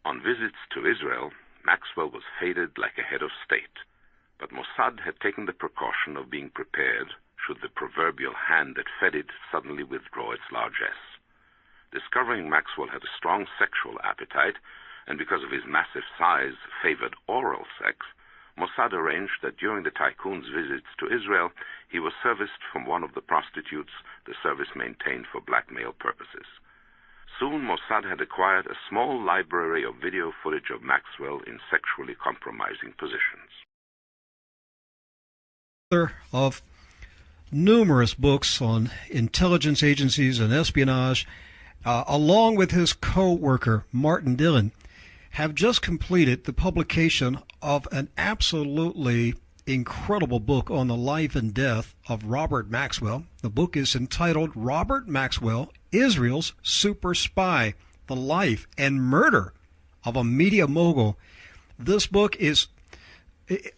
On visits to Israel, Maxwell was feted like a head of state, but Mossad had taken the precaution of being prepared should the proverbial hand that fed it suddenly withdraw its largesse. Discovering Maxwell had a strong sexual appetite, and because of his massive size favored oral sex, Mossad arranged that during the tycoon's visits to Israel, he was serviced from one of the prostitutes the service maintained for blackmail purposes. Soon, Mossad had acquired a small library of video footage of Maxwell in sexually compromising positions. Of numerous books on intelligence agencies and espionage, along with his co-worker, Martin Dillon, have just completed the publication of an absolutely incredible book on the life and death of Robert Maxwell. The book is entitled Robert Maxwell, Israel's Super Spy, The Life and Murder of a Media Mogul. This book is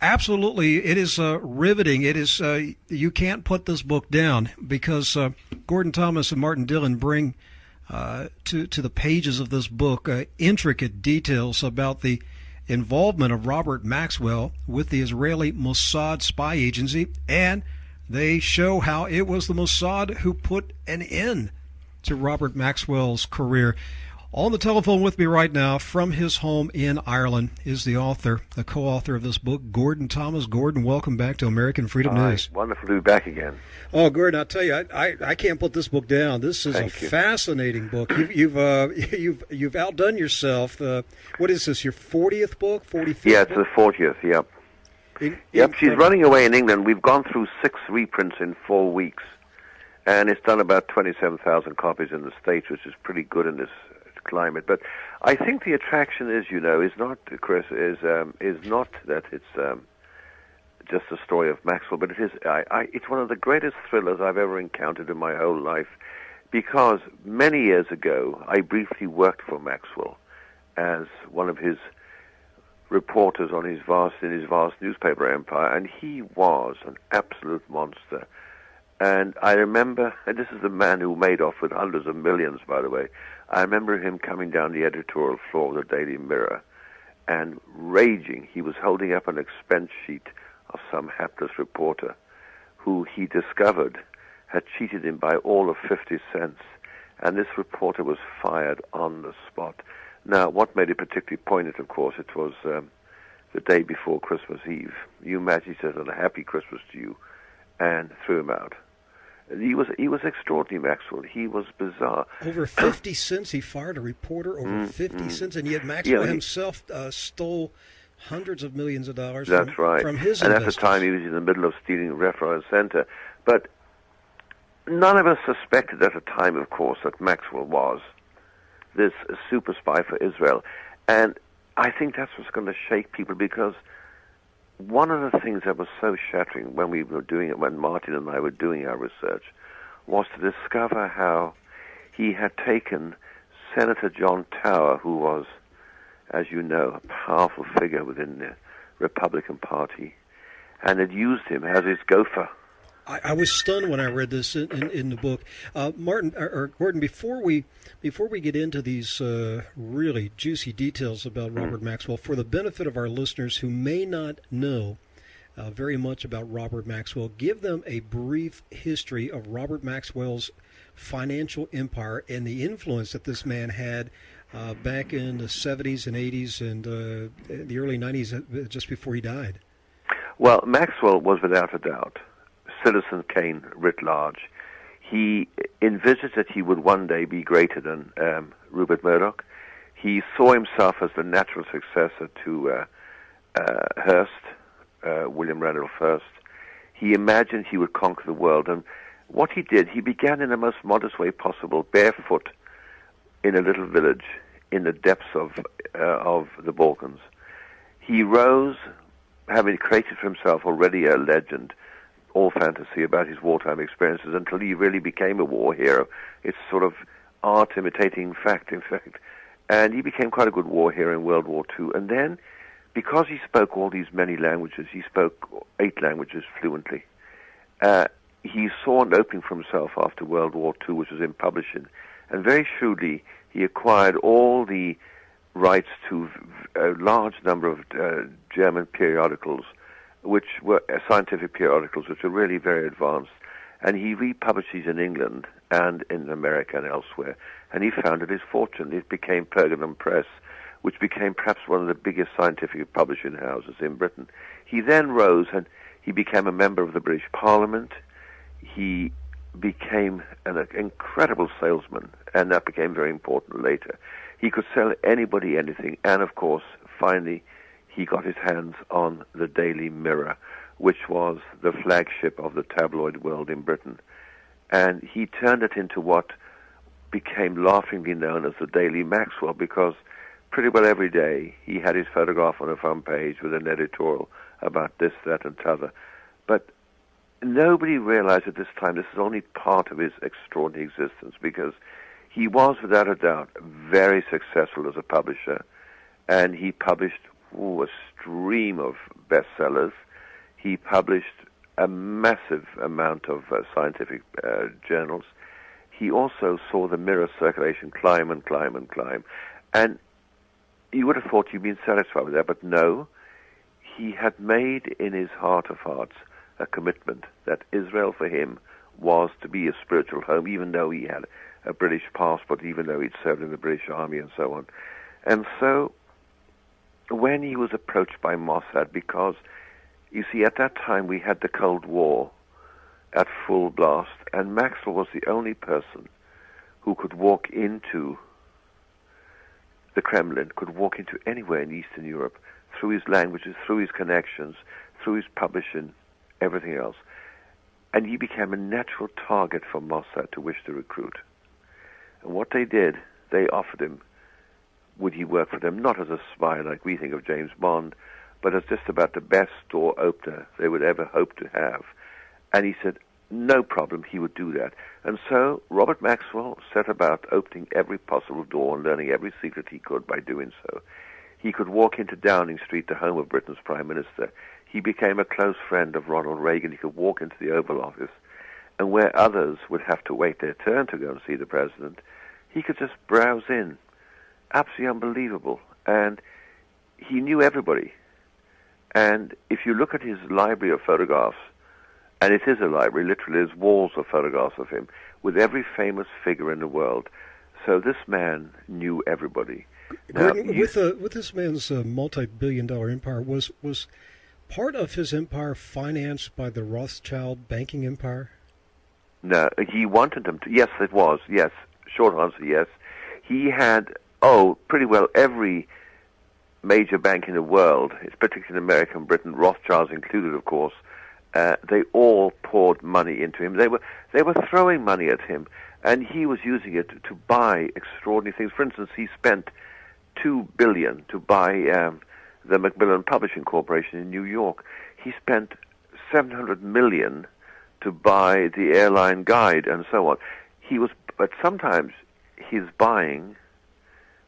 absolutely, it is riveting. It is, you can't put this book down because Gordon Thomas and Martin Dillon bring to the pages of this book intricate details about the involvement of Robert Maxwell with the Israeli Mossad spy agency, and they show how it was the Mossad who put an end to Robert Maxwell's career. On the telephone with me right now from his home in Ireland is the co-author of this book, Gordon Thomas. Gordon, welcome back to American Freedom News. Wonderful to be back again. Oh, Gordon, I'll tell you, I can't put this book down. This is fascinating book. You've outdone yourself. What is this? Your 40th book? 45th? Yeah, it's the 40th. Yep. She's running away in England. We've gone through 6 reprints in 4 weeks, and it's done about 27,000 copies in the States, which is pretty good in this climate. But I think the attraction is not, Chris, is not that it's just a story of Maxwell, but it is. It's one of the greatest thrillers I've ever encountered in my whole life, because many years ago I briefly worked for Maxwell as one of his reporters in his vast newspaper empire, and he was an absolute monster. And I remember, and this is the man who made off with hundreds of millions, by the way. I remember him coming down the editorial floor of the Daily Mirror and raging. He was holding up an expense sheet of some hapless reporter who he discovered had cheated him by all of 50 cents. And this reporter was fired on the spot. Now, what made it particularly poignant, of course, it was the day before Christmas Eve. You imagine, he says, "And a happy Christmas to you," and threw him out. He was extraordinary, Maxwell. He was bizarre. Over 50 cents, he fired a reporter over 50 cents, and yet Maxwell himself stole hundreds of millions of dollars from his investors. And at the time, he was in the middle of stealing left, right, and center. But none of us suspected at the time, of course, that Maxwell was this super spy for Israel. And I think that's what's going to shake people, because one of the things that was so shattering when we were doing it, when Martin and I were doing our research, was to discover how he had taken Senator John Tower, who was, as you know, a powerful figure within the Republican Party, and had used him as his gopher. I was stunned when I read this in the book. Martin or Gordon, before we get into these really juicy details about Robert Maxwell, for the benefit of our listeners who may not know very much about Robert Maxwell, give them a brief history of Robert Maxwell's financial empire and the influence that this man had back in the 70s and 80s and the early 90s, just before he died. Well, Maxwell was without a doubt Citizen Kane writ large. He envisaged that he would one day be greater than Rupert Murdoch. He saw himself as the natural successor to Hearst, William Randolph Hearst. He imagined he would conquer the world, and what he did, he began in the most modest way possible, barefoot, in a little village in the depths of the Balkans. He rose, having created for himself already a legend, all fantasy, about his wartime experiences, until he really became a war hero. It's sort of art imitating fact, in fact. And he became quite a good war hero in World War II. And then, because he spoke all these many languages, he spoke 8 languages fluently, he saw an opening for himself after World War II, which was in publishing. And very shrewdly, he acquired all the rights to a large number of German periodicals, which were scientific periodicals, which were really very advanced. And he republished these in England and in America and elsewhere. And he founded his fortune. It became Pergamon Press, which became perhaps one of the biggest scientific publishing houses in Britain. He then rose and he became a member of the British Parliament. He became an incredible salesman, and that became very important later. He could sell anybody anything, and of course, finally, he got his hands on the Daily Mirror, which was the flagship of the tabloid world in Britain. And he turned it into what became laughingly known as the Daily Maxwell, because pretty well every day he had his photograph on the front page with an editorial about this, that, and t'other. But nobody realized at this time this is only part of his extraordinary existence, because he was, without a doubt, very successful as a publisher, and he published a stream of bestsellers. He published a massive amount of scientific journals. He also saw the Mirror circulation climb and climb and climb. And you would have thought you'd been satisfied with that, but no. He had made in his heart of hearts a commitment that Israel for him was to be a spiritual home, even though he had a British passport, even though he'd served in the British Army and so on. And so when he was approached by Mossad, because, you see, at that time we had the Cold War at full blast, and Maxwell was the only person who could walk into the Kremlin, could walk into anywhere in Eastern Europe through his languages, through his connections, through his publishing, everything else. And he became a natural target for Mossad to wish to recruit. And what they did, they offered him, would he work for them, not as a spy like we think of James Bond, but as just about the best door opener they would ever hope to have. And he said, no problem, he would do that. And so Robert Maxwell set about opening every possible door and learning every secret he could by doing so. He could walk into Downing Street, the home of Britain's Prime Minister. He became a close friend of Ronald Reagan. He could walk into the Oval Office, and where others would have to wait their turn to go and see the president, he could just browse in. Absolutely unbelievable. And he knew everybody. And if you look at his library of photographs, and it is a library, literally there's walls of photographs of him, with every famous figure in the world. So this man knew everybody. Now, with this man's multi-billion-dollar empire, was part of his empire financed by the Rothschild banking empire? No, he wanted them to. Yes, it was. Yes. Short answer, yes. He had, pretty well every major bank in the world, particularly in America and Britain, Rothschilds included, of course. They all poured money into him. They were throwing money at him, and he was using it to buy extraordinary things. For instance, he spent $2 billion to buy the Macmillan Publishing Corporation in New York. He spent $700 million to buy the Airline Guide and so on. But sometimes his buying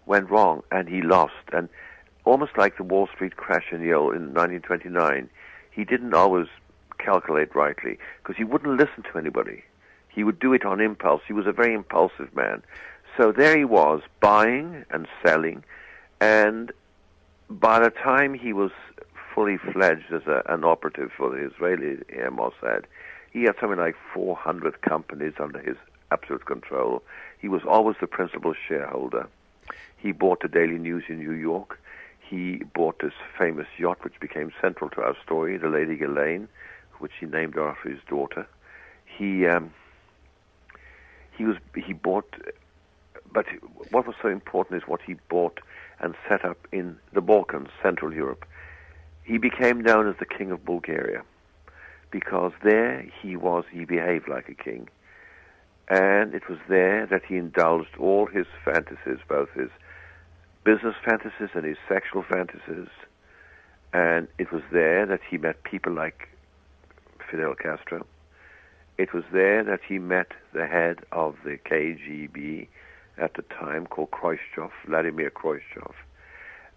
went wrong and he lost. And almost like the Wall Street crash in 1929, he didn't always calculate rightly because he wouldn't listen to anybody. He would do it on impulse. He was a very impulsive man. So there he was, buying and selling, and by the time he was fully fledged as an operative for the Israeli Mossad, he had something like 400 companies under his absolute control. He was always the principal shareholder. He bought the Daily News in New York. He bought this famous yacht, which became central to our story, the Lady Ghislaine, which he named after his daughter. He bought, but what was so important is what he bought and set up in the Balkans, Central Europe. He became known as the King of Bulgaria because there he behaved like a king. And it was there that he indulged all his fantasies, both his business fantasies and his sexual fantasies. And it was there that he met people like Fidel Castro. It was there that he met the head of the KGB at the time, called Khrushchev, Vladimir Khrushchev.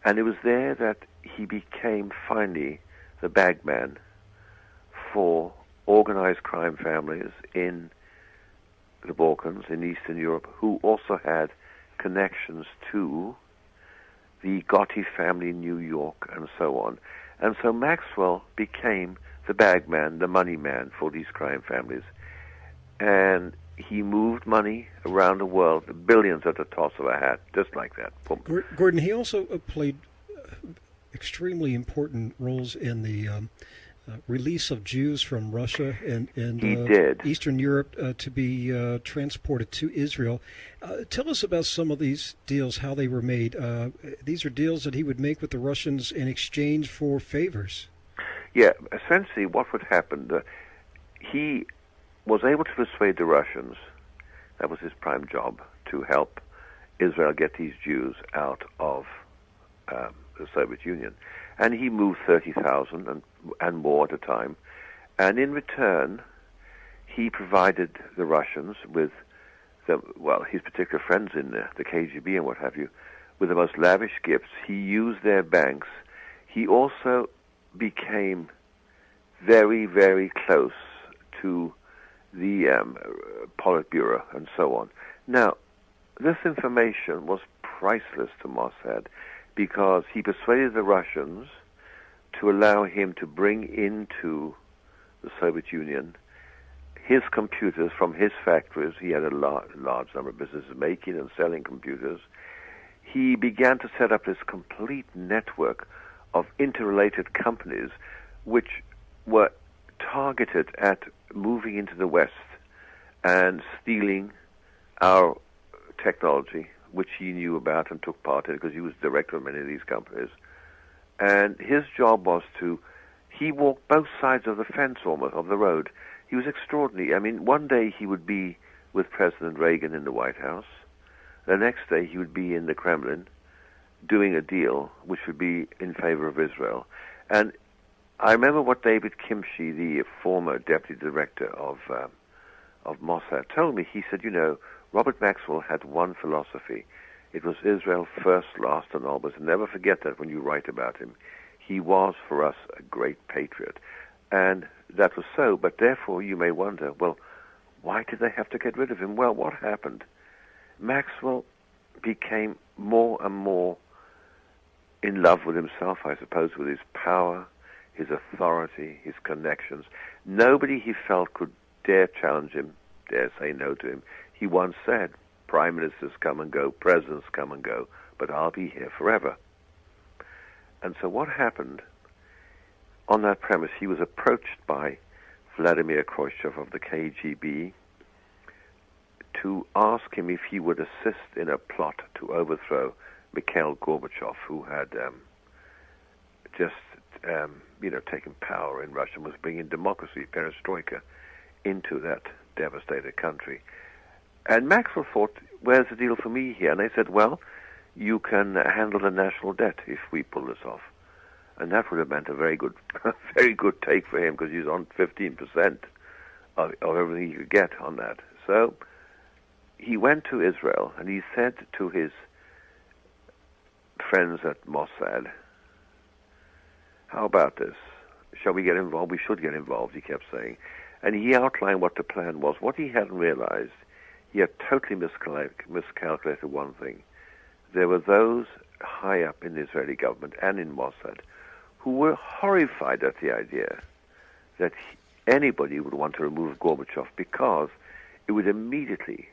And it was there that he became finally the bagman for organized crime families in the Balkans, in Eastern Europe, who also had connections to the Gotti family in New York, and so on. And so Maxwell became the bagman, the money man for these crime families. And he moved money around the world, billions at the toss of a hat, just like that. Boom. Gordon, he also played extremely important roles in the release of Jews from Russia and Eastern Europe to be transported to Israel. Tell us about some of these deals, how they were made. These are deals that he would make with the Russians in exchange for favors. Yeah, essentially what would happen, he was able to persuade the Russians, that was his prime job, to help Israel get these Jews out of the Soviet Union. And he moved 30,000 and more at a time. And in return, he provided the Russians with, his particular friends in the KGB and what have you, with the most lavish gifts. He used their banks. He also became very, very close to the Politburo and so on. Now, this information was priceless to Mossad because he persuaded the Russians to allow him to bring into the Soviet Union his computers from his factories. He had a large number of businesses making and selling computers. He began to set up this complete network of interrelated companies which were targeted at moving into the West and stealing our technology, which he knew about and took part in because he was director of many of these companies. And his job was he walked both sides of the fence almost, of the road. He was extraordinary. I mean, one day he would be with President Reagan in the White House. The next day he would be in the Kremlin doing a deal which would be in favor of Israel. And I remember what David Kimchi, the former deputy director of Mossad, told me. He said, Robert Maxwell had one philosophy. It was Israel first, last, and always. Never forget that when you write about him. He was, for us, a great patriot. And that was so, but therefore you may wonder, well, why did they have to get rid of him? Well, what happened? Maxwell became more and more in love with himself, I suppose, with his power, his authority, his connections. Nobody he felt could dare challenge him, dare say no to him. He once said, prime ministers come and go, presidents come and go, but I'll be here forever. And so what happened? On that premise, he was approached by Vladimir Khrushchev of the KGB to ask him if he would assist in a plot to overthrow Mikhail Gorbachev, who had taken power in Russia and was bringing democracy, perestroika, into that devastated country. And Maxwell thought, where's the deal for me here? And they said, well, you can handle the national debt if we pull this off. And that would have meant a very good take for him because he's on 15% of everything he could get on that. So he went to Israel and he said to his friends at Mossad, how about this? Shall we get involved? We should get involved, he kept saying. And he outlined what the plan was. What he hadn't realized, he had totally miscalculated one thing. There were those high up in the Israeli government and in Mossad who were horrified at the idea that anybody would want to remove Gorbachev because it would immediately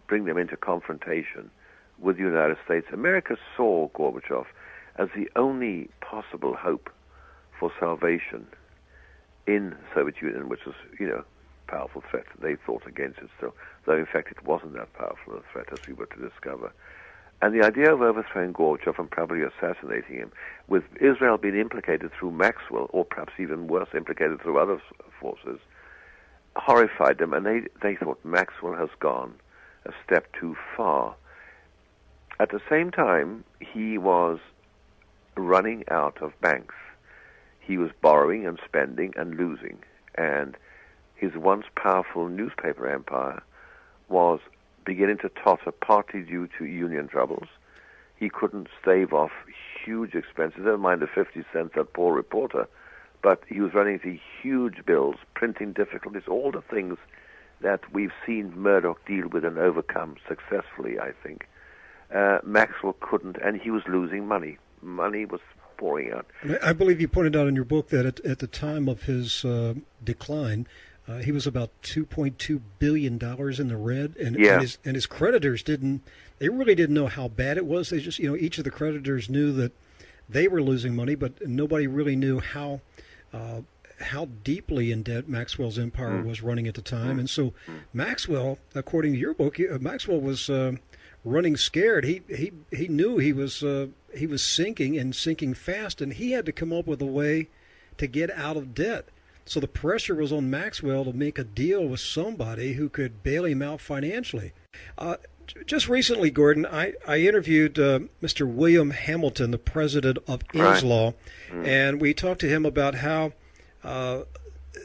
bring them into confrontation with the United States. America saw Gorbachev as the only possible hope for salvation in the Soviet Union, which was, a powerful threat. They fought against it still, though in fact it wasn't that powerful a threat as we were to discover. And the idea of overthrowing Gorbachev and probably assassinating him, with Israel being implicated through Maxwell, or perhaps even worse, implicated through other forces, horrified them, and they thought Maxwell has gone a step too far. At the same time, he was running out of banks. He was borrowing and spending and losing, and his once powerful newspaper empire was beginning to totter, partly due to union troubles. He couldn't stave off huge expenses, never mind the 50 cents that poor reporter, but he was running into huge bills, printing difficulties, all the things that we've seen Murdoch deal with and overcome successfully, I think. Maxwell couldn't, and he was losing money. Money was pouring out. I believe you pointed out in your book that at the time of his decline, he was about $2.2 billion in the red, and his creditors really didn't know how bad it was. They just, each of the creditors knew that they were losing money, but nobody really knew how deeply in debt Maxwell's empire was running at the time. And so Maxwell, according to your book, Maxwell was running scared. He knew he was sinking and sinking fast, and he had to come up with a way to get out of debt. So the pressure was on Maxwell to make a deal with somebody who could bail him out financially. Just recently, Gordan, I interviewed Mr. William Hamilton, the president of Inslaw, and we talked to him about how the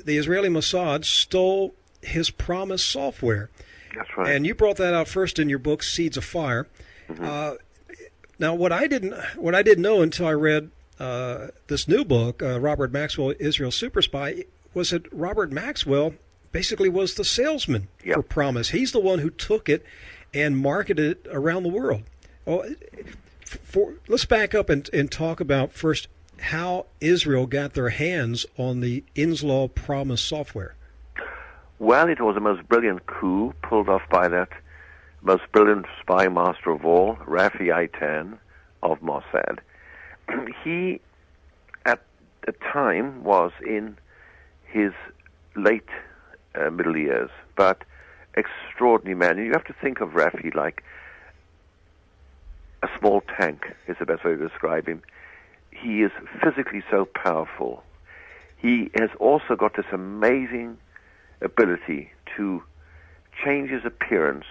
Israeli Mossad stole his promis software. That's right. And you brought that out first in your book, Seeds of Fire. Now, what I didn't know until I read this new book, Robert Maxwell, Israel's Super Spy, was that Robert Maxwell basically was the salesman for Promis. He's the one who took it and marketed it around the world. Let's back up and talk about first how Israel got their hands on the Inslaw Promis software. Well, it was the most brilliant coup pulled off by that most brilliant spy master of all, Rafi Eitan of Mossad. He, at the time, was in his late middle years, but extraordinary man. And you have to think of Rafi like a small tank, is the best way to describe him. He is physically so powerful. He has also got this amazing ability to change his appearance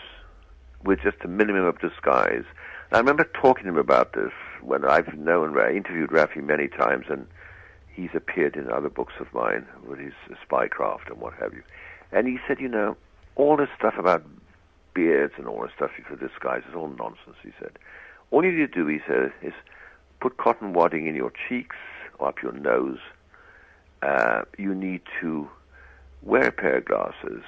with just a minimum of disguise. And I remember talking to him about this when I interviewed Rafi many times, and he's appeared in other books of mine with his spycraft and what have you. And he said, all this stuff about beards and all this stuff for disguise is all nonsense, he said. All you need to do, he said, is put cotton wadding in your cheeks or up your nose. You need to wear a pair of glasses.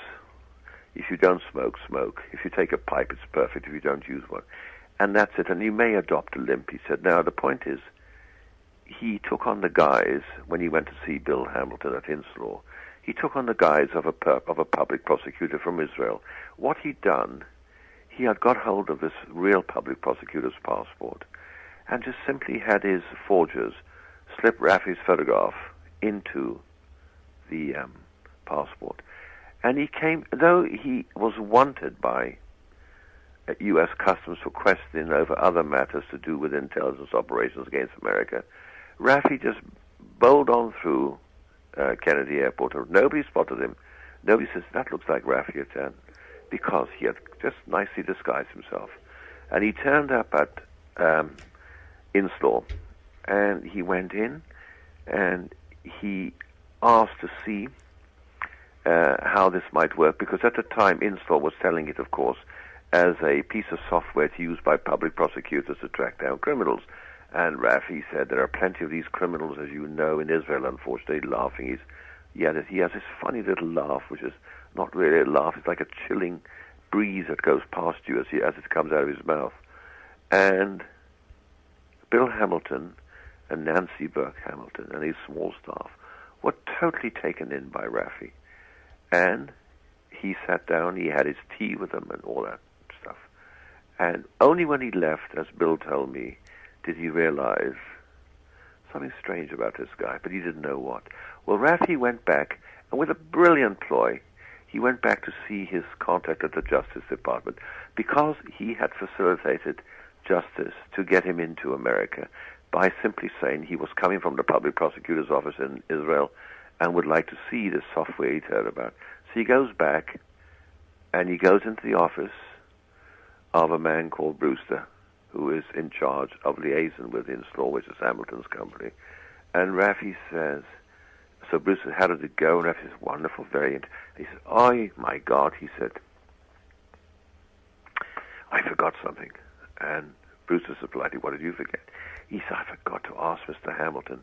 If you don't smoke, smoke. If you take a pipe, it's perfect. If you don't use one. And that's it. And you may adopt a limp, he said. Now, the point is, he took on the guise, when he went to see Bill Hamilton at Inslaw, he took on the guise of a public prosecutor from Israel. What he'd done, he had got hold of this real public prosecutor's passport and just simply had his forgers slip Rafi's photograph into the passport. And he came, though he was wanted by U.S. Customs for questioning over other matters to do with intelligence operations against America, Rafi just bowled on through Kennedy Airport. Nobody spotted him. Nobody says, that looks like Rafi Eitan, because he had just nicely disguised himself. And he turned up at Inslaw, and he went in, and he asked to see how this might work, because at the time Inslaw was selling it, of course, as a piece of software to use by public prosecutors to track down criminals. And Rafi said there are plenty of these criminals, as you know, in Israel, unfortunately, laughing. He has this funny little laugh, which is not really a laugh. It's like a chilling breeze that goes past you as it comes out of his mouth. And Bill Hamilton and Nancy Burke Hamilton and his small staff were totally taken in by Rafi. And he sat down, he had his tea with them and all that stuff. And only when he left, as Bill told me, did he realize something strange about this guy, but he didn't know what. Well, Rafi went back, and with a brilliant ploy, he went back to see his contact at the Justice Department, because he had facilitated justice to get him into America by simply saying he was coming from the public prosecutor's office in Israel and would like to see the software he'd heard about. So he goes back, and he goes into the office of a man called Brewster, who is in charge of liaison with Inslaw, which is Hamilton's company. And Rafi says, so Bruce said, how did it go? And Rafi says, wonderful, very interesting. He said, oh my God, he said, I forgot something. And Bruce said politely, what did you forget? He said, I forgot to ask Mr. Hamilton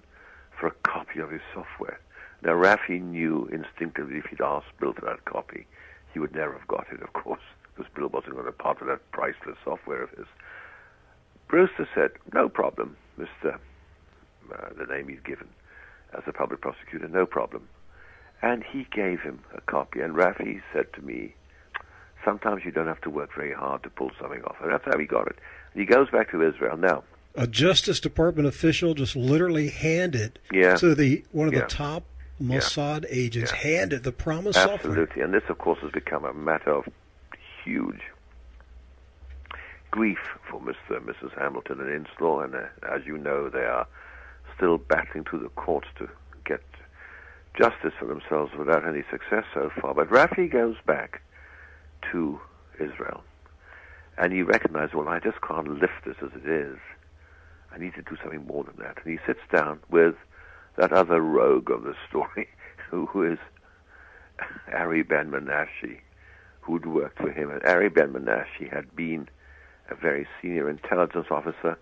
for a copy of his software. Now, Rafi knew instinctively if he'd asked Bill for that copy, he would never have got it, of course, because Bill wasn't going to part with that priceless software of his. Brewster said, no problem, Mr. The name he's given as a public prosecutor, no problem. And he gave him a copy, and Rafi said to me, sometimes you don't have to work very hard to pull something off. And that's how he got it. And he goes back to Israel now. A Justice Department official just literally handed to one of the top Mossad agents, handed the promised software. Absolutely. And this, of course, has become a matter of huge grief for Mr. and Mrs. Hamilton and Inslaw. And as you know, they are still battling through the courts to get justice for themselves without any success so far. But Rafi goes back to Israel, and he recognizes, well, I just can't lift this as it is. I need to do something more than that. And he sits down with that other rogue of the story, who is Ari Ben Menashe, who'd worked for him. And Ari Ben Menashe had been a very senior intelligence officer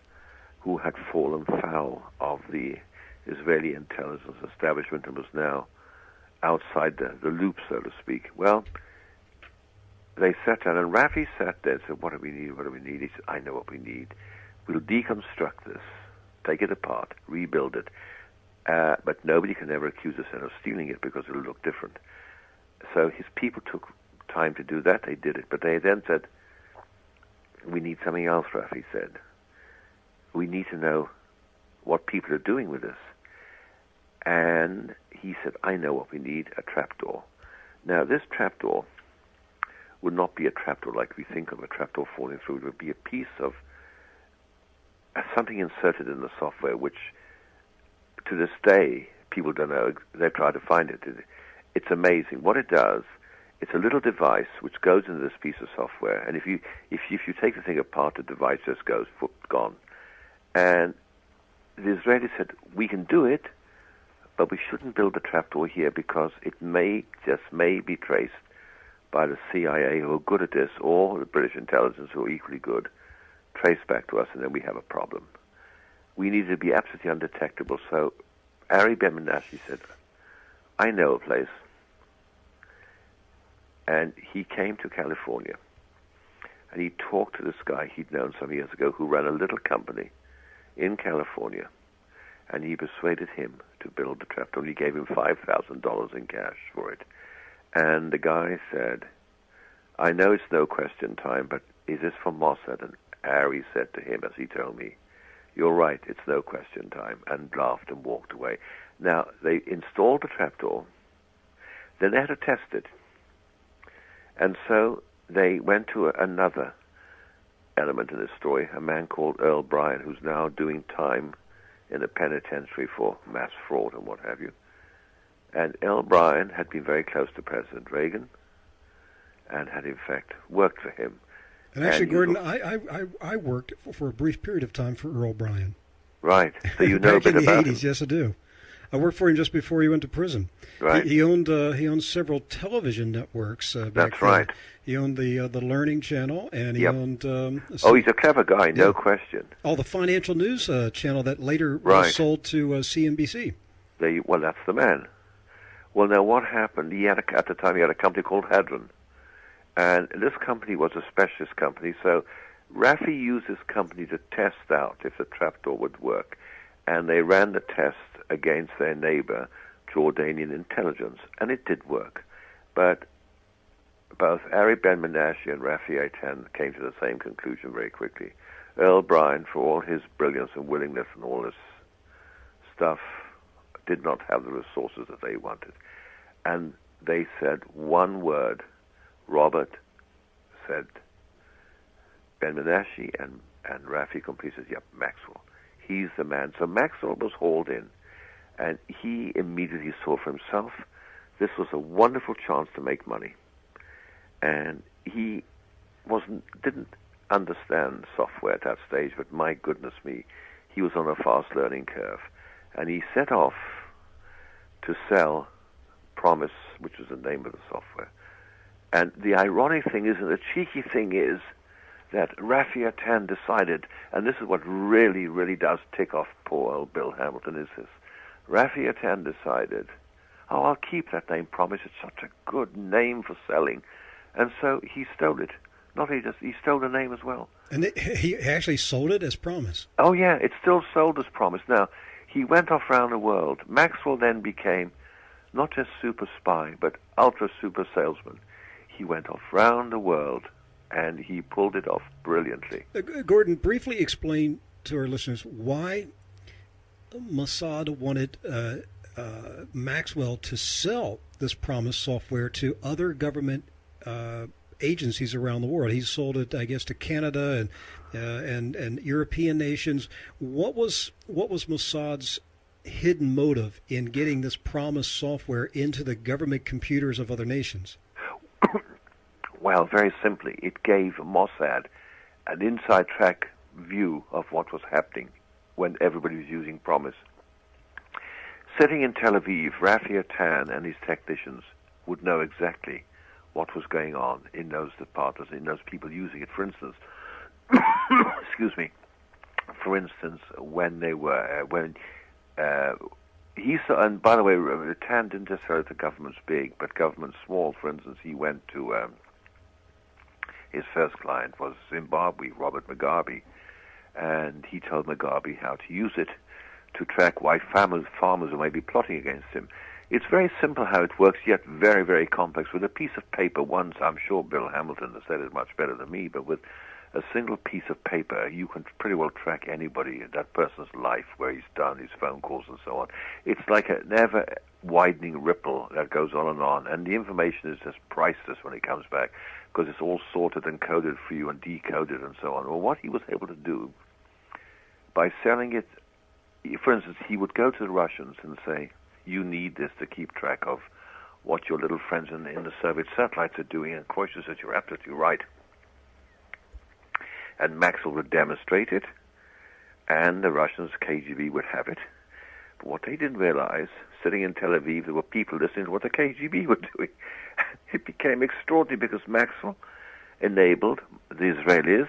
who had fallen foul of the Israeli intelligence establishment and was now outside the loop, so to speak. Well, they sat down, and Rafi sat there and said, what do we need, what do we need? He said, I know what we need. We'll deconstruct this, take it apart, rebuild it, but nobody can ever accuse us of stealing it because it'll look different. So his people took time to do that. They did it, but they then said, we need something else, Rafi said. We need to know what people are doing with this. And he said, I know what we need, a trapdoor. Now, this trapdoor would not be a trapdoor like we think of a trapdoor falling through. It would be a piece of something inserted in the software, which to this day, people don't know. They try to find it. It's amazing. What it does, it's a little device which goes into this piece of software. And if you take the thing apart, the device just goes, gone. And the Israelis said, we can do it, but we shouldn't build a trapdoor here because it may be traced by the CIA, who are good at this, or the British intelligence, who are equally good, traced back to us, and then we have a problem. We need to be absolutely undetectable. So Ari Ben Menashe said, I know a place. And he came to California, and he talked to this guy he'd known some years ago who ran a little company in California, and he persuaded him to build the trapdoor, and he gave him $5,000 in cash for it. And the guy said, I know it's no question time, but is this for Mossad? And Ari said to him, as he told me, you're right, it's no question time, and laughed and walked away. Now, they installed the trapdoor, then they had to test it. And so they went to another element in this story, a man called Earl Bryan, who's now doing time in a penitentiary for mass fraud and what have you. And Earl Bryan had been very close to President Reagan and had, in fact, worked for him. And actually, Gordon, I worked for a brief period of time for Earl Bryan. Right. So you know a bit about him. Back in the 80s, yes, I do. I worked for him just before he went to prison. Right. He owned several television networks back That's then. right. He owned the Learning Channel, and he owned... he's a clever guy, no question. The Financial News channel that later was sold to CNBC. Well, that's the man. Well, now what happened? At the time, he had a company called Hadron. And this company was a specialist company, so Rafi used this company to test out if the trapdoor would work. And they ran the test against their neighbor, Jordanian intelligence, and it did work. But both Ari Ben Menashe and Rafi Eitan came to the same conclusion very quickly. Earl Bryan, for all his brilliance and willingness and all this stuff, did not have the resources that they wanted. And they said one word. Robert said, Ben Menashe and Rafi completed, yep, Maxwell. He's the man. So Maxwell was hauled in, and he immediately saw for himself this was a wonderful chance to make money. And he didn't understand software at that stage, but my goodness me, he was on a fast learning curve. And he set off to sell Promis, which was the name of the software. And the ironic thing is, and the cheeky thing is, that Rafi Eitan decided, and this is what really, really does tick off poor old Bill Hamilton, is this. Rafi Eitan decided, I'll keep that name Promis. It's such a good name for selling. And so he stole it Not he stole the name as well. And he actually sold it as promise. Oh, yeah, it's still sold as promise. Now, he went off around the world. Maxwell then became not just super spy, but ultra super salesman. He went off round the world, and he pulled it off brilliantly. Gordan, briefly explain to our listeners why Mossad wanted Maxwell to sell this promise software to other government agencies around the world. He sold it, I guess, to Canada and European nations. What was Mossad's hidden motive in getting this promise software into the government computers of other nations? Well, very simply, it gave Mossad an inside track view of what was happening when everybody was using promise. Sitting in Tel Aviv, Rafi Atan and his technicians would know exactly what was going on in those departments, in those people using it. For instance, excuse me. For instance, when they were he saw, and by the way, Atan didn't just say the government's big, but government's small. For instance, he went to his first client was Zimbabwe, Robert Mugabe, and he told Mugabe how to use it to track why farmers who may be plotting against him. It's very simple how it works, yet very, very complex. With a piece of paper, once, I'm sure Bill Hamilton has said it much better than me, but with a single piece of paper, you can pretty well track anybody, that person's life, where he's done, his phone calls and so on. It's like a never-widening ripple that goes on, and the information is just priceless when it comes back, because it's all sorted and coded for you and decoded and so on. Well, what he was able to do, by selling it, for instance, he would go to the Russians and say, you need this to keep track of what your little friends in the Soviet satellites are doing, and Koisha said, you're absolutely right. And Maxwell would demonstrate it, and the Russians, KGB, would have it. But what they didn't realize, sitting in Tel Aviv, there were people listening to what the KGB were doing. It became extraordinary because Maxwell enabled the Israelis,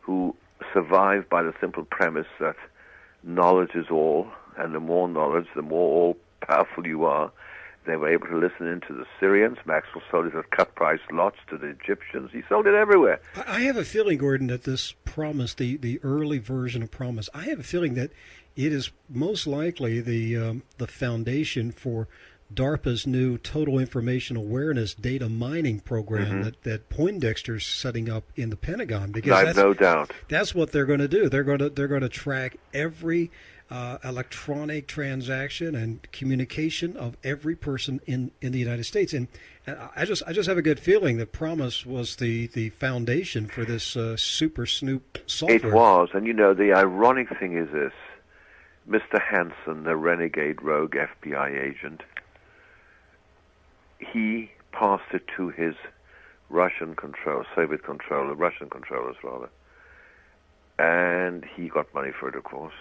who survived by the simple premise that knowledge is all, and the more knowledge, the more all-powerful you are. They were able to listen into the Syrians. Maxwell sold it at cut-price lots to the Egyptians. He sold it everywhere. I have a feeling, Gordan, that this promise, the early version of promise, I have a feeling that it is most likely the foundation for DARPA's new Total Information Awareness data mining program that Poindexter's setting up in the Pentagon. Because I have no doubt. That's what they're going to do. They're going to track every electronic transaction and communication of every person in the United States. And I just have a good feeling that Promise was the foundation for this Super Snoop software. It was, and the ironic thing is this: Mr. Hansen, the renegade rogue FBI agent, he passed it to his Russian controller, Soviet controller, Russian controllers rather, and he got money for it, of course.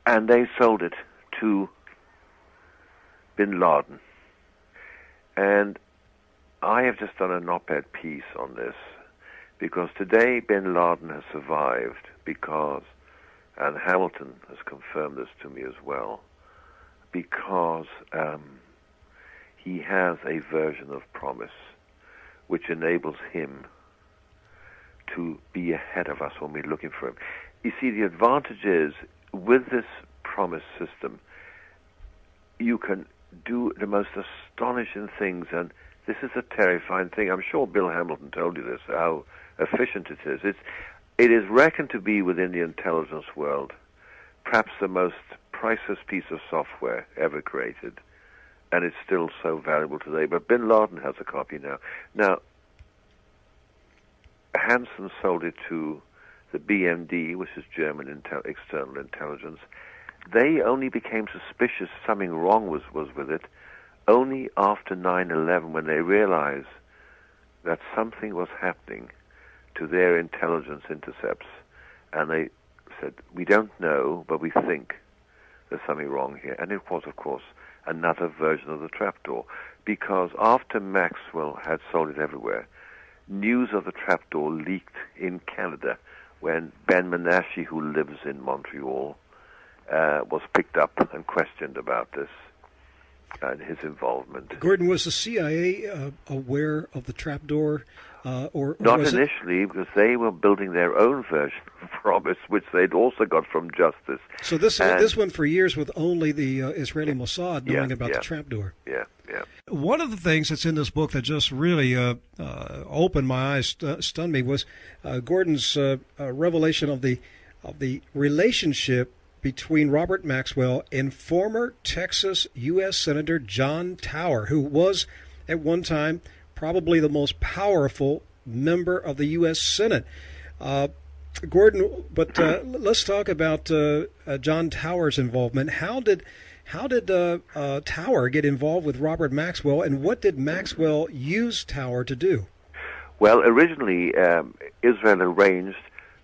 And they sold it to bin Laden. And I have just done an op-ed piece on this, because today bin Laden has survived because, and Hamilton has confirmed this to me as well, because he has a version of Promise which enables him to be ahead of us when we're looking for him. You see, the advantage is, with this Promise system, you can do the most astonishing things, and this is a terrifying thing. I'm sure Bill Hamilton told you this, how efficient it is. It is reckoned to be, within the intelligence world, perhaps the most priceless piece of software ever created, and it's still so valuable today. But bin Laden has a copy now. Now, Hansen sold it to the BMD, which is German external intelligence. They only became suspicious something wrong was with it only after 9/11, when they realized that something was happening to their intelligence intercepts. And they said, we don't know, but we think there's something wrong here. And it was, of course, another version of the trapdoor. Because after Maxwell had sold it everywhere, news of the trapdoor leaked in Canada, when Ben Menashe, who lives in Montreal, was picked up and questioned about this and his involvement. Gordan, was the CIA aware of the trapdoor or not was initially, because they were building their own version of Promis, which they'd also got from Justice. So this went for years with only the Israeli Mossad knowing about the trapdoor. Yeah. One of the things that's in this book that just really opened my eyes, stunned me, was Gordon's revelation of the relationship between Robert Maxwell and former Texas U.S. Senator John Tower, who was at one time probably the most powerful member of the U.S. Senate. Gordon, but let's talk about John Tower's involvement. How did Tower get involved with Robert Maxwell, and what did Maxwell use Tower to do? Well, originally, Israel arranged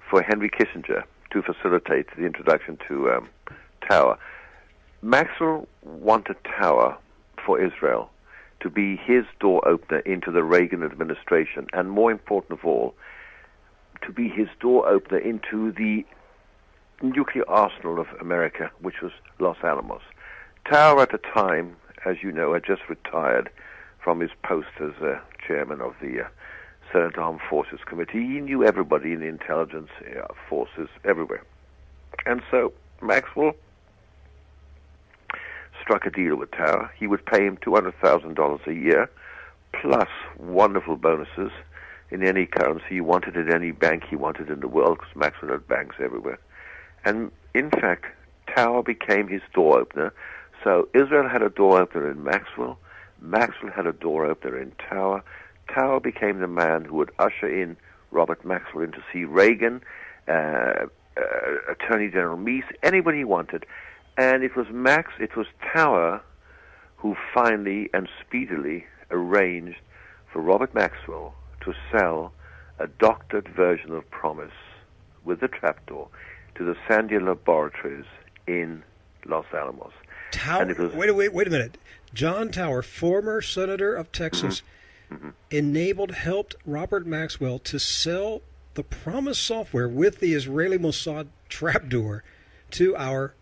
for Henry Kissinger to facilitate the introduction to Tower. Maxwell wanted Tower for Israel to be his door opener into the Reagan administration, and more important of all, to be his door opener into the nuclear arsenal of America, which was Los Alamos. Tower at the time, as you know, had just retired from his post as chairman of the Senate Armed Forces Committee. He knew everybody in the intelligence forces everywhere. And so Maxwell struck a deal with Tower. He would pay him $200,000 a year, plus wonderful bonuses in any currency he wanted at any bank he wanted in the world, because Maxwell had banks everywhere. And in fact, Tower became his door opener. So Israel had a door opener in Maxwell. Maxwell had a door opener in Tower. Tower became the man who would usher in Robert Maxwell in to see Reagan, Attorney General Meese, anybody he wanted. And it was Tower who finally and speedily arranged for Robert Maxwell to sell a doctored version of Promis with the trapdoor to the Sandia Laboratories in Los Alamos. Tower, wait a minute. John Tower, former senator of Texas, helped Robert Maxwell to sell the Promis software with the Israeli Mossad trapdoor to our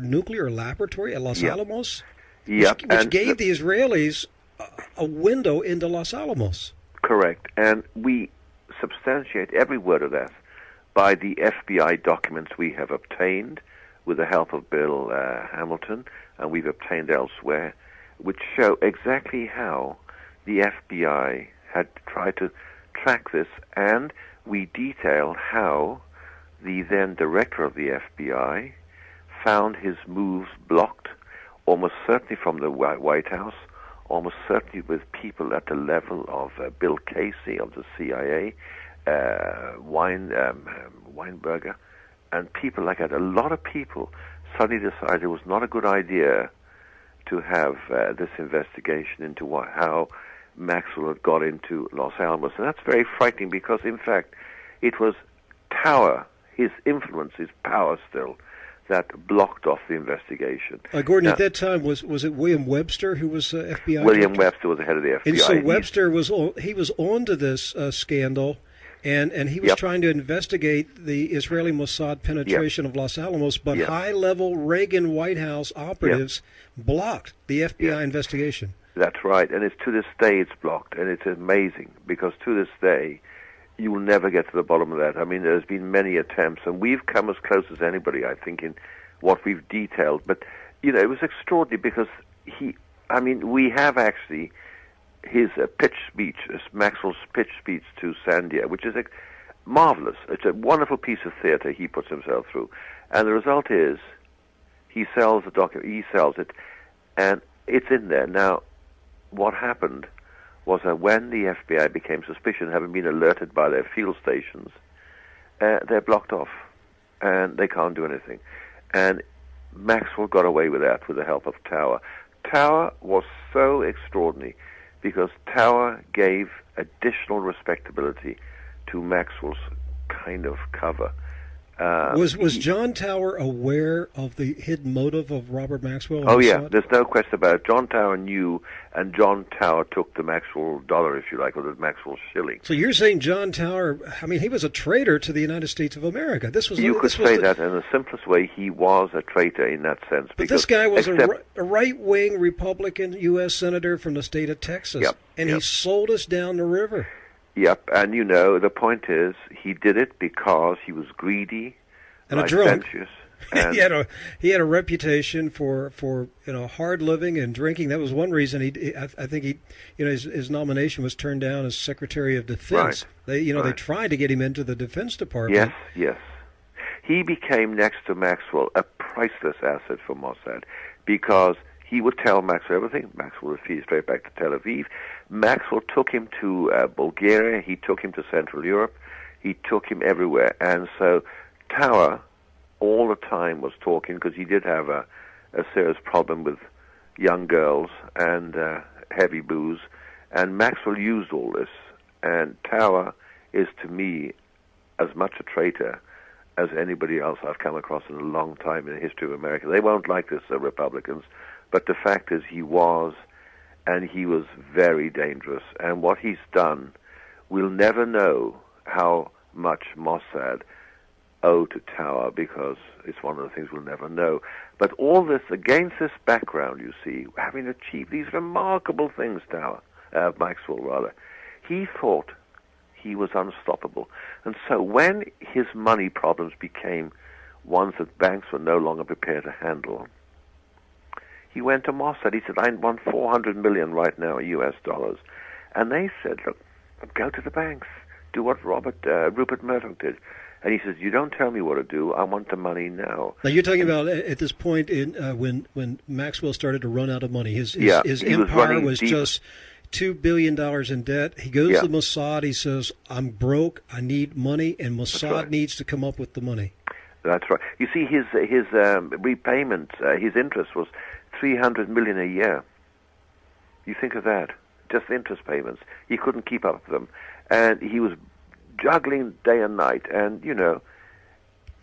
nuclear laboratory at Los Alamos, which gave the Israelis a window into Los Alamos. Correct, and we substantiate every word of that by the FBI documents we have obtained with the help of Bill Hamilton, and we've obtained elsewhere, which show exactly how the FBI had tried to track this, and we detail how the then director of the FBI found his moves blocked, almost certainly from the White House, almost certainly with people at the level of Bill Casey of the CIA, Weinberger, and people like that. A lot of people suddenly decided it was not a good idea to have this investigation into how Maxwell had got into Los Alamos. And that's very frightening because, in fact, it was Tower, his influence, his power still, that blocked off the investigation. Gordon, at that time, was it William Webster who was FBI William director? Webster was the head of the FBI. And so Webster was onto this scandal, and he was trying to investigate the Israeli Mossad penetration of Los Alamos, but high-level Reagan White House operatives blocked the FBI investigation. That's right, and to this day it's blocked, and it's amazing, because to this day you will never get to the bottom of that. I mean, there's been many attempts, and we've come as close as anybody, I think, in what we've detailed. But, it was extraordinary because we have actually his pitch speech, Maxwell's pitch speech to Sandia, which is marvelous. It's a wonderful piece of theater he puts himself through. And the result is he sells the document, he sells it, and it's in there. Now, what happened was that when the FBI became suspicious, having been alerted by their field stations, they're blocked off, and they can't do anything. And Maxwell got away with that with the help of Tower. Tower was so extraordinary because Tower gave additional respectability to Maxwell's kind of cover. Was John Tower aware of the hidden motive of Robert Maxwell? Oh, yeah, there's no question about it. John Tower knew, and John Tower took the Maxwell dollar, if you like, or the Maxwell shilling. So you're saying John Tower, he was a traitor to the United States of America. You could say that in the simplest way. He was a traitor in that sense. But this guy was a right-wing Republican U.S. senator from the state of Texas, and he sold us down the river. Yep, and the point is, he did it because he was greedy and a drunk. And he had a reputation for hard living and drinking. That was one reason I think his nomination was turned down as Secretary of Defense. Right. They tried to get him into the Defense Department. Yes. He became, next to Maxwell, a priceless asset for Mossad because he would tell Maxwell everything. Maxwell would feed straight back to Tel Aviv. Maxwell took him to Bulgaria. He took him to Central Europe. He took him everywhere. And so Tower all the time was talking because he did have a serious problem with young girls and heavy booze. And Maxwell used all this. And Tower is, to me, as much a traitor as anybody else I've come across in a long time in the history of America. They won't like this, the Republicans, but the fact is he was, and he was very dangerous. And what he's done, we'll never know how much Mossad owe to Tower because it's one of the things we'll never know. But all this, against this background, you see, having achieved these remarkable things, Maxwell, he thought he was unstoppable. And so when his money problems became ones that banks were no longer prepared to handle, he went to Mossad. He said, I want $400 million right now, US dollars. And they said, look, go to the banks. Do what Rupert Murdoch did. And he says, you don't tell me what to do. I want the money now. Now, you're talking about at this point when Maxwell started to run out of money. His empire was just $2 billion in debt. He goes to Mossad. He says, I'm broke. I need money. And Mossad needs to come up with the money. That's right. You see, his repayment, his interest was $300 million a year. You think of that. Just interest payments. He couldn't keep up with them. And he was juggling day and night. And,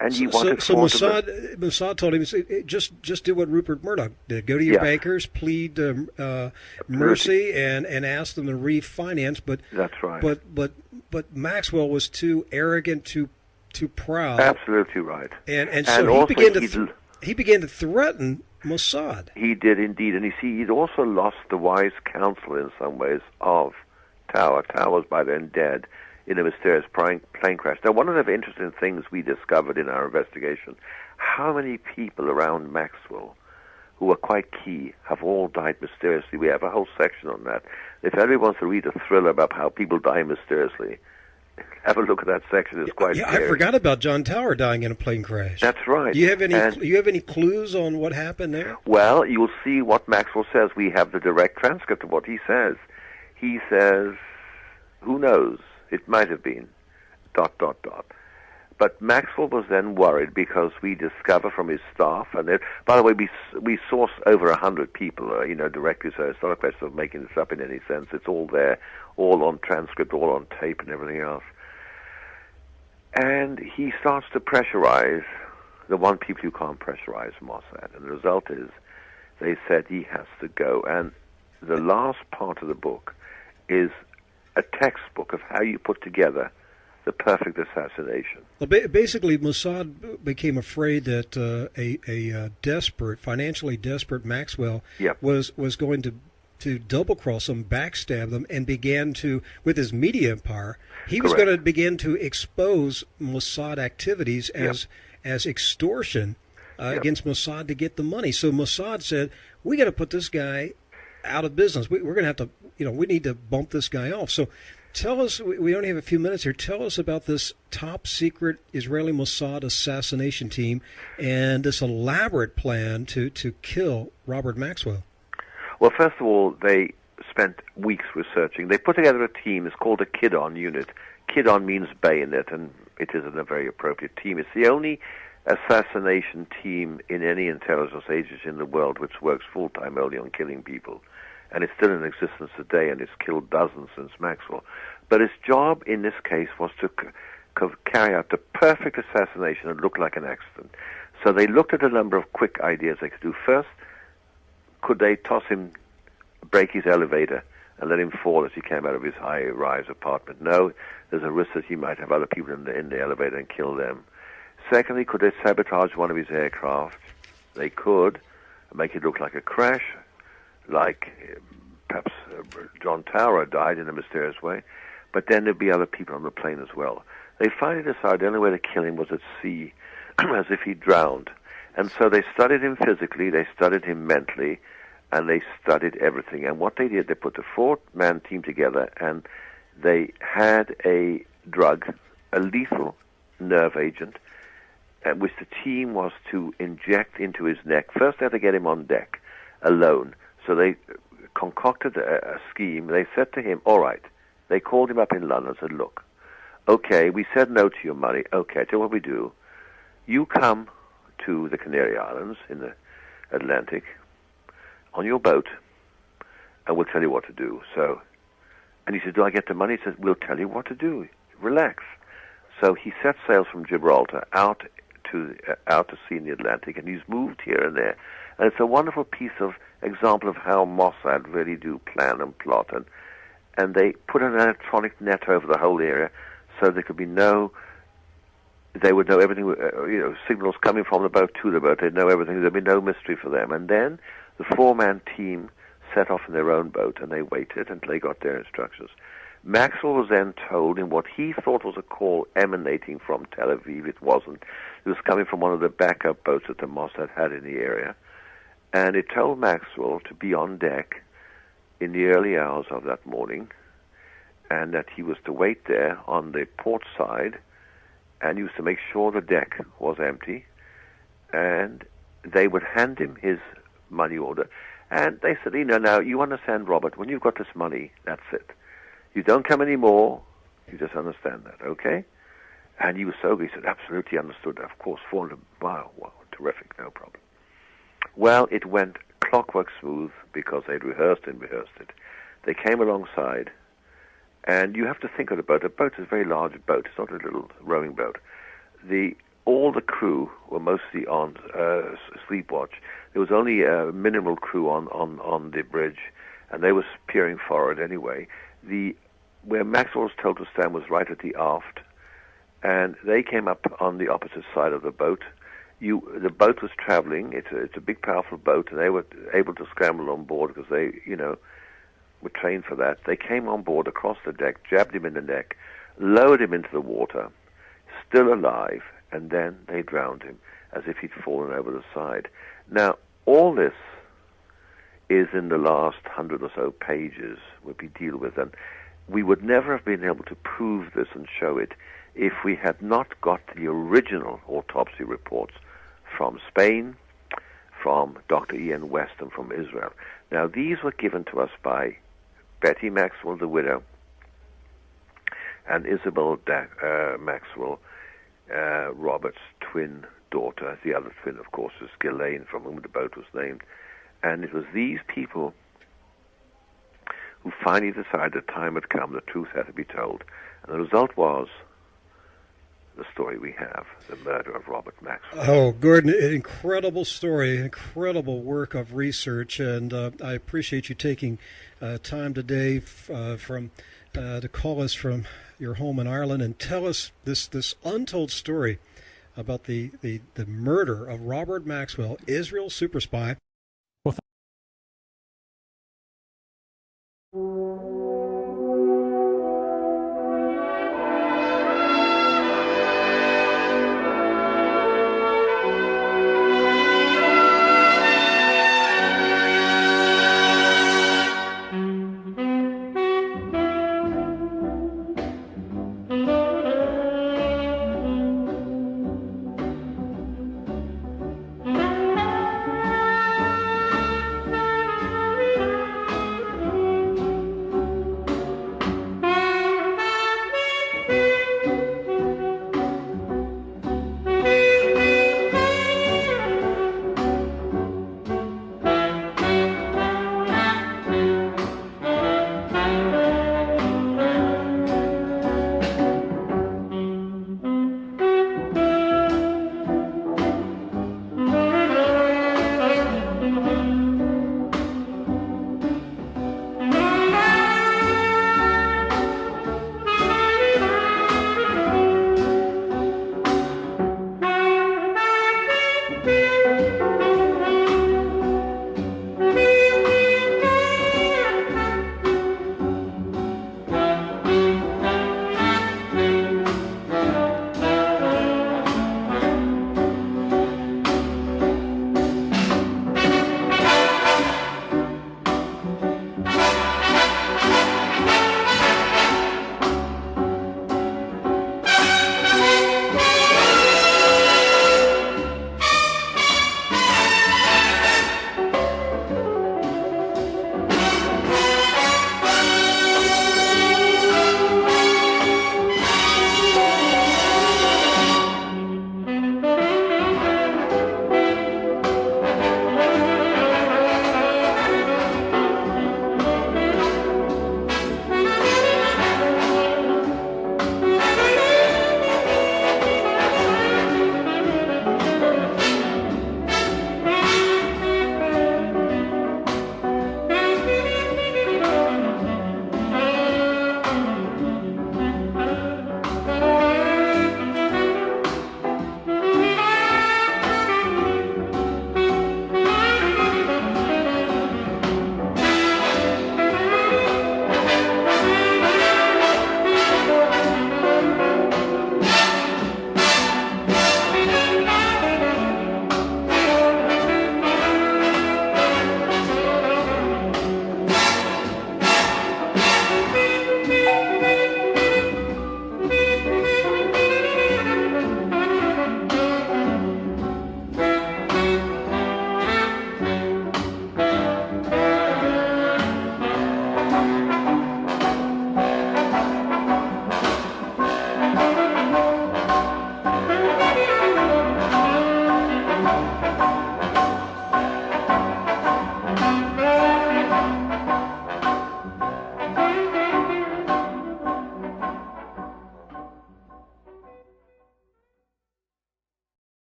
and he wanted so Mossad told him, just do what Rupert Murdoch did. Go to your bankers, plead mercy, and ask them to refinance. But that's right. But Maxwell was too arrogant, too proud. Absolutely right. And so he began to threaten Mossad. He did indeed, and you see, he'd also lost the wise counsel in some ways of Tower. Tower was by then dead in a mysterious plane crash. Now, one of the interesting things we discovered in our investigation, how many people around Maxwell who were quite key have all died mysteriously. We have a whole section on that. If anybody wants to read a thriller about how people die mysteriously, have a look at that section. It's quite scary. I forgot about John Tower dying in a plane crash. That's right. Do you have any clues on what happened there? Well, you'll see what Maxwell says. We have the direct transcript of what he says. He says, who knows? It might have been ... But Maxwell was then worried because we discover from his staff, and by the way, we source over 100 people, directly, so it's not a question of making this up in any sense. It's all there, all on transcript, all on tape and everything else. And he starts to pressurize the one people who can't pressurize, Mossad. And the result is they said he has to go. And the last part of the book is a textbook of how you put together the perfect assassination. Well, basically, Mossad became afraid that a desperate, financially desperate Maxwell was going to double-cross them, backstab them, and began to, with his media empire, he was going to begin to expose Mossad activities as extortion against Mossad to get the money. So Mossad said, we got to put this guy out of business. We're going to have to, we need to bump this guy off. So tell us, we only have a few minutes here, tell us about this top-secret Israeli Mossad assassination team and this elaborate plan to kill Robert Maxwell. Well, first of all, they spent weeks researching. They put together a team. It's called a Kidon unit. Kidon means bayonet, and it isn't a very appropriate team. It's the only assassination team in any intelligence agency in the world which works full-time only on killing people. And it's still in existence today, and it's killed dozens since Maxwell. But its job in this case was to carry out the perfect assassination that looked like an accident. So they looked at a number of quick ideas they could do. First, could they break his elevator and let him fall as he came out of his high-rise apartment? No, there's a risk that he might have other people in the elevator and kill them. Secondly, could they sabotage one of his aircraft? They could make it look like a crash, like perhaps John Tower died in a mysterious way. but then there'd be other people on the plane as well. They finally decided the only way to kill him was at sea, as if he drowned. And so they studied him physically, they studied him mentally, and they studied everything. And what they did, they put the 4-man team together, and they had a drug, a lethal nerve agent, which the team was to inject into his neck. First, they had to get him on deck alone. So they concocted a scheme. They said to him, all right. They called him up in London and said, look, okay, we said no to your money. Okay, tell you what we do. You come to the Canary Islands in the Atlantic on your boat, and we'll tell you what to do. So, and he said, do I get the money? He said, we'll tell you what to do. Relax. So he set sail from Gibraltar out to sea in the Atlantic, and he's moved here and there. And it's a wonderful example of how Mossad really do plan and plot. And they put an electronic net over the whole area, so there could be they would know everything, signals coming from the boat to the boat. They'd know everything. There'd be no mystery for them. And then the 4-man team set off in their own boat, and they waited until they got their instructions. Maxwell was then told in what he thought was a call emanating from Tel Aviv. It wasn't. It was coming from one of the backup boats that the Mossad had in the area. And it told Maxwell to be on deck in the early hours of that morning, and that he was to wait there on the port side, and he was to make sure the deck was empty, and they would hand him his money order. And they said, now, you understand, Robert, when you've got this money, that's it. You don't come anymore, you just understand that, okay? And he was so good, he said, absolutely understood, of course, 400 miles, wow, terrific, no problem. Well, it went clockwork smooth because they'd rehearsed it. They came alongside, and you have to think of the boat. A boat is a very large boat. It's not a little rowing boat. All the crew were mostly on sleep watch. There was only a minimal crew on the bridge, and they were peering forward anyway. Where Maxwell was told to stand was right at the aft, and they came up on the opposite side of the boat. The boat was traveling. It's a big, powerful boat, and they were able to scramble on board because they, were trained for that. They came on board across the deck, jabbed him in the neck, lowered him into the water, still alive, and then they drowned him as if he'd fallen over the side. Now, all this is in the last 100 or so pages where we deal with, and we would never have been able to prove this and show it if we had not got the original autopsy reports from Spain, from Dr. Ian West, and from Israel. Now, these were given to us by Betty Maxwell, the widow, and Isabel Maxwell, Robert's twin daughter. The other twin, of course, is Ghislaine, from whom the boat was named. And it was these people who finally decided the time had come, the truth had to be told. And the result was the story we have, the murder of Robert Maxwell. Oh, Gordon, an incredible story, incredible work of research, and I appreciate you taking time today to call us from your home in Ireland and tell us this untold story about the murder of Robert Maxwell, Israel's super spy.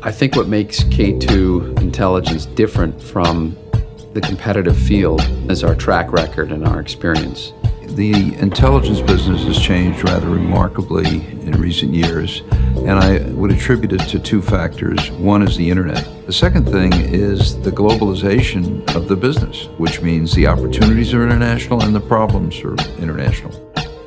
I think what makes K2 intelligence different from the competitive field is our track record and our experience. The intelligence business has changed rather remarkably in recent years, and I would attribute it to two factors. One is the internet. The second thing is the globalization of the business, which means the opportunities are international and the problems are international.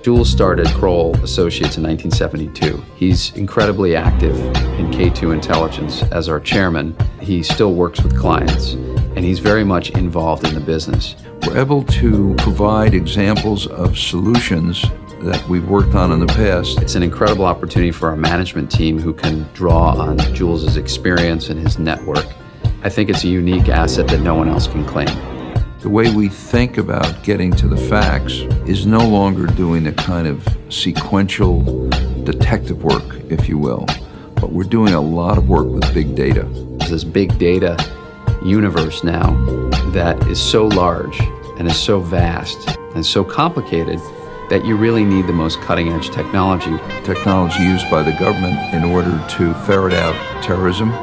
Jules started Kroll Associates in 1972. He's incredibly active in K2 Intelligence as our chairman. He still works with clients, and he's very much involved in the business. We're able to provide examples of solutions that we've worked on in the past. It's an incredible opportunity for our management team who can draw on Jules's experience and his network. I think it's a unique asset that no one else can claim. The way we think about getting to the facts is no longer doing a kind of sequential detective work, if you will, but we're doing a lot of work with big data. There's this big data universe now that is so large and is so vast and so complicated that you really need the most cutting-edge technology. Technology used by the government in order to ferret out terrorism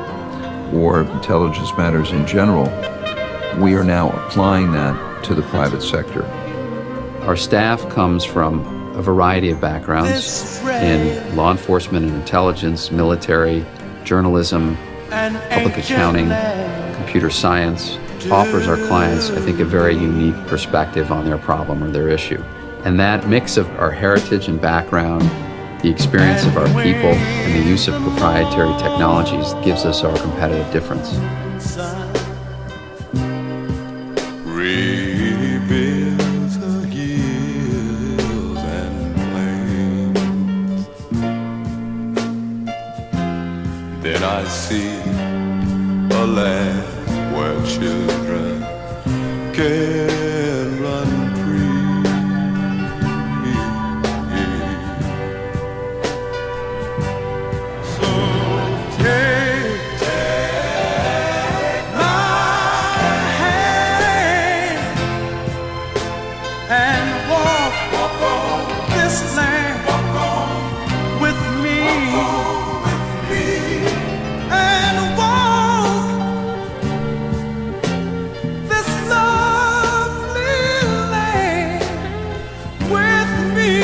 or intelligence matters in general. We are now applying that to the private sector. Our staff comes from a variety of backgrounds in law enforcement and intelligence, military, journalism, public accounting, computer science. Offers our clients, I think, a very unique perspective on their problem or their issue. And that mix of our heritage and background, the experience of our people, and the use of proprietary technologies gives us our competitive difference. Rebuild the hills and plains. Then I see a land where children can run free. So take my hand and walk on this land with me, and walk this lovely land with me.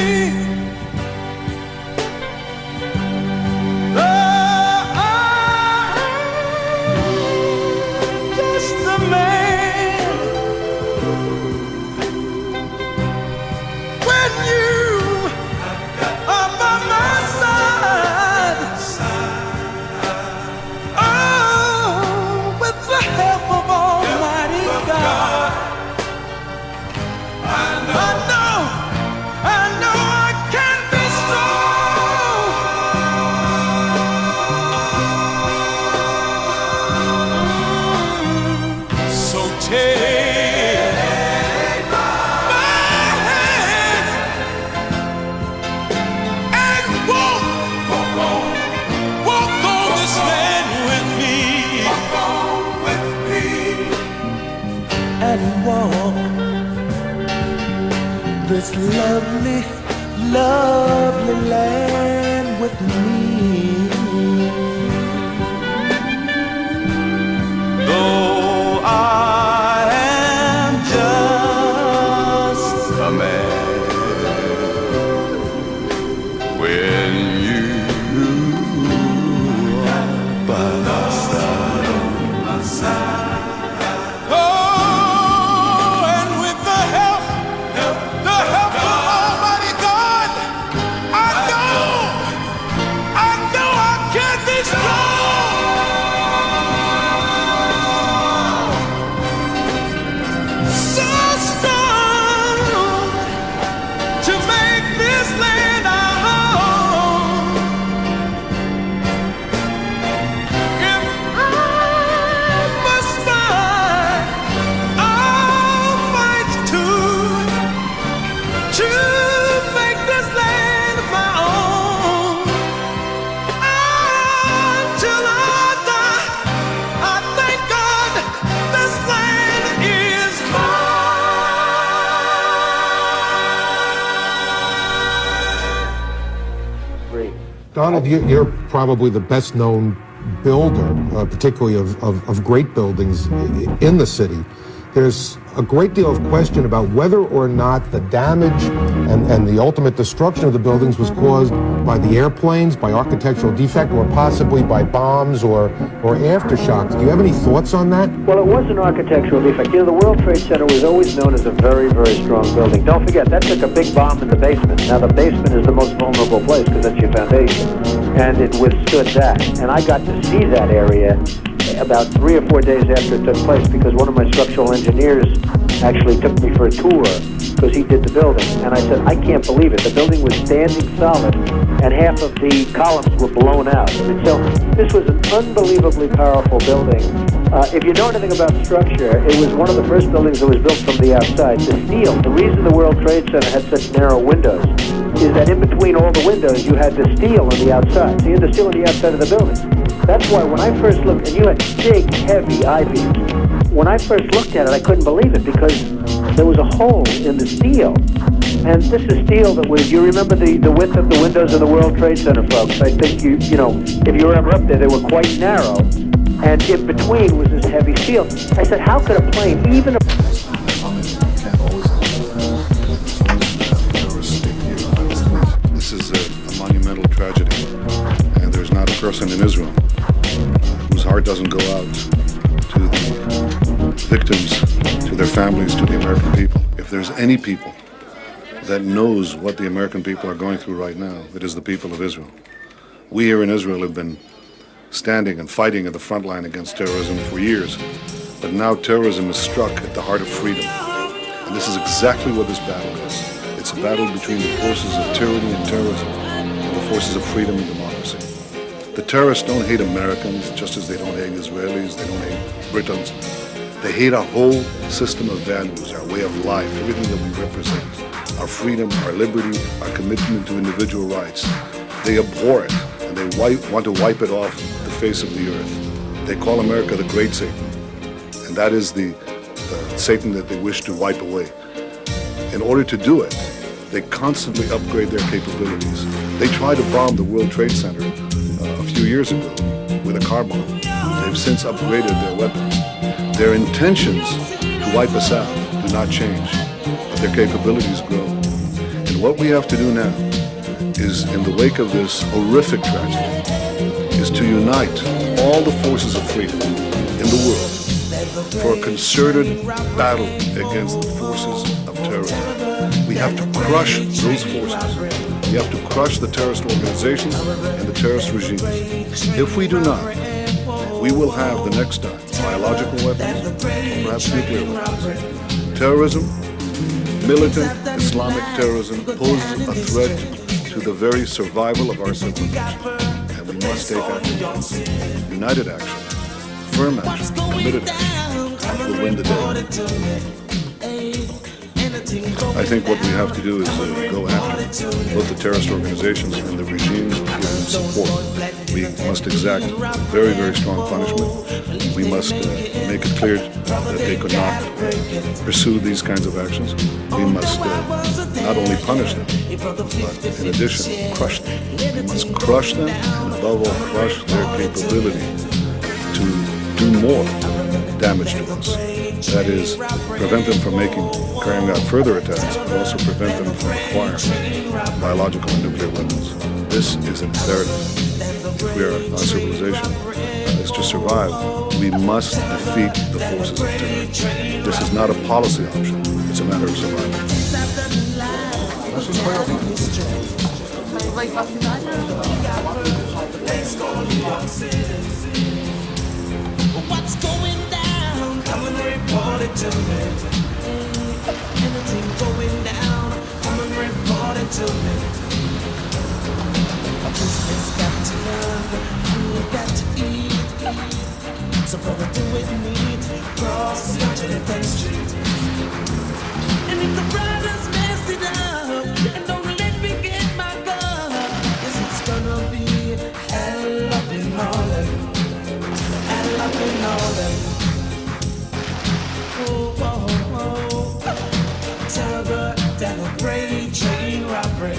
I'm just a man when you are by my side. Oh, with the help of Almighty God, I know I can be strong. So take my hand and walk on this land with me, and walk this lovely, lovely land with me. Though I am just a man, when you are by my side. Oh, and with the help of Almighty God, Donald, you're probably the best known builder, particularly of great buildings in the city. There's a great deal of question about whether or not the damage and the ultimate destruction of the buildings was caused by the airplanes, by architectural defect, or possibly by bombs or aftershocks. Do you have any thoughts on that? Well, it was an architectural defect. You know, the World Trade Center was always known as a very, very strong building. Don't forget, that took a big bomb in the basement. Now, the basement is the most vulnerable place because that's your foundation. And it withstood that. And I got to see that area about 3 or 4 days after it took place because one of my structural engineers actually took me for a tour because he did the building. And I said, I can't believe it. The building was standing solid and half of the columns were blown out. And so this was an unbelievably powerful building. If you know anything about structure, it was one of the first buildings that was built from the outside. The steel, the reason the World Trade Center had such narrow windows is that in between all the windows you had the steel on the outside. So you had the steel on the outside of the building. That's why when I first looked, and you had big, heavy I-beams, when I first looked at it, I couldn't believe it because there was a hole in the steel. And this is steel that was, you remember the width of the windows of the World Trade Center, folks. I think you know, if you were ever up there, they were quite narrow. And in between was this heavy steel. I said, how could a plane, even a... This is a monumental tragedy. And there's not a person in Israel whose heart doesn't go out to the victims, to their families, to the American people. If there's any people that knows what the American people are going through right now, it is the people of Israel. We here in Israel have been standing and fighting at the front line against terrorism for years, but now terrorism is struck at the heart of freedom. And this is exactly what this battle is. It's a battle between the forces of tyranny and terrorism and the forces of freedom and democracy. The terrorists don't hate Americans just as they don't hate Israelis, they don't hate Britons. They hate our whole system of values, our way of life, everything that we represent, our freedom, our liberty, our commitment to individual rights. They abhor it, and they want to wipe it off the face of the earth. They call America the Great Satan, and that is the Satan that they wish to wipe away. In order to do it, they constantly upgrade their capabilities. They tried to bomb the World Trade Center a few years ago with a car bomb. They've since upgraded their weapons. Their intentions to wipe us out do not change, but their capabilities grow. And what we have to do now is, in the wake of this horrific tragedy, is to unite all the forces of freedom in the world for a concerted battle against the forces of terrorism. We have to crush those forces. We have to crush the terrorist organizations and the terrorist regimes. If we do not, we will have the next time biological weapons, or perhaps nuclear weapons. Terrorism, militant Islamic terrorism, poses a threat to the very survival of our civilization. And we must take action. United action, firm action, committed action will win the day. I think what we have to do is go after both the terrorist organizations and the regimes and give them support. We must exact very, very strong punishment. We must make it clear that they could not pursue these kinds of actions. We must not only punish them, but in addition, crush them. We must crush them and above all crush their capability to do more damage to us. That is, prevent them from carrying out further attacks, but also prevent them from acquiring biological and nuclear weapons. This is an imperative. If we are, our civilization is to survive, we must defeat the forces of terror. This is not a policy option, it's a matter of survival. What's going down? Come and report it to me. Anything going down? Come and report it to me. Business got to run, food got to eat. So brother, do it neat. Cross the 25th Street. And if the brothers messed it up and don't let me get my gun, yes, it's gonna be hell up in Harlem. Up in Harlem. Oh, oh, oh. Terror, then a great train robbery.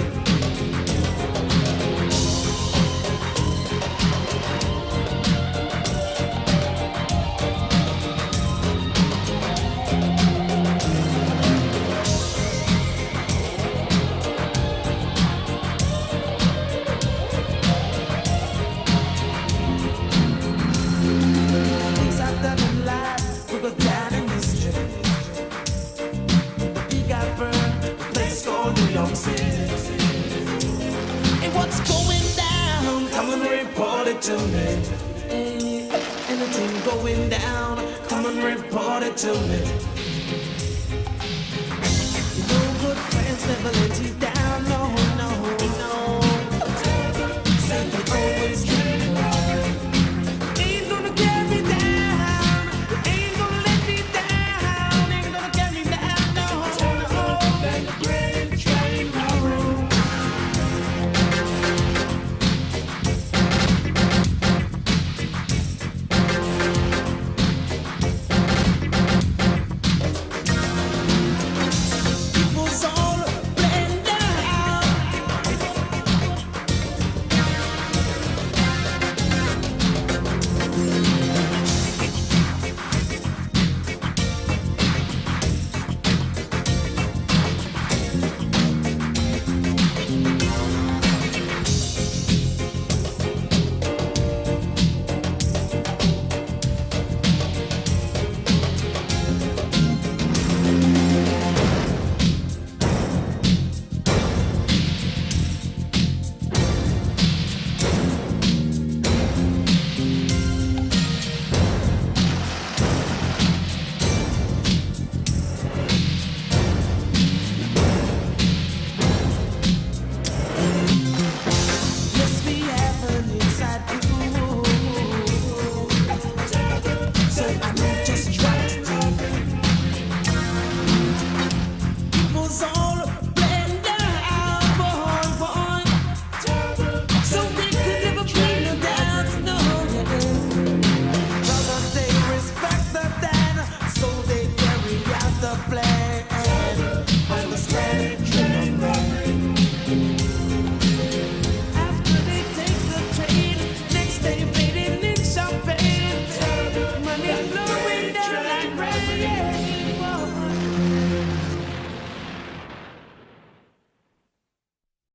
what's going down, come and report it to me. Hey, anything going down, come and report it to me. No good friends never let you down.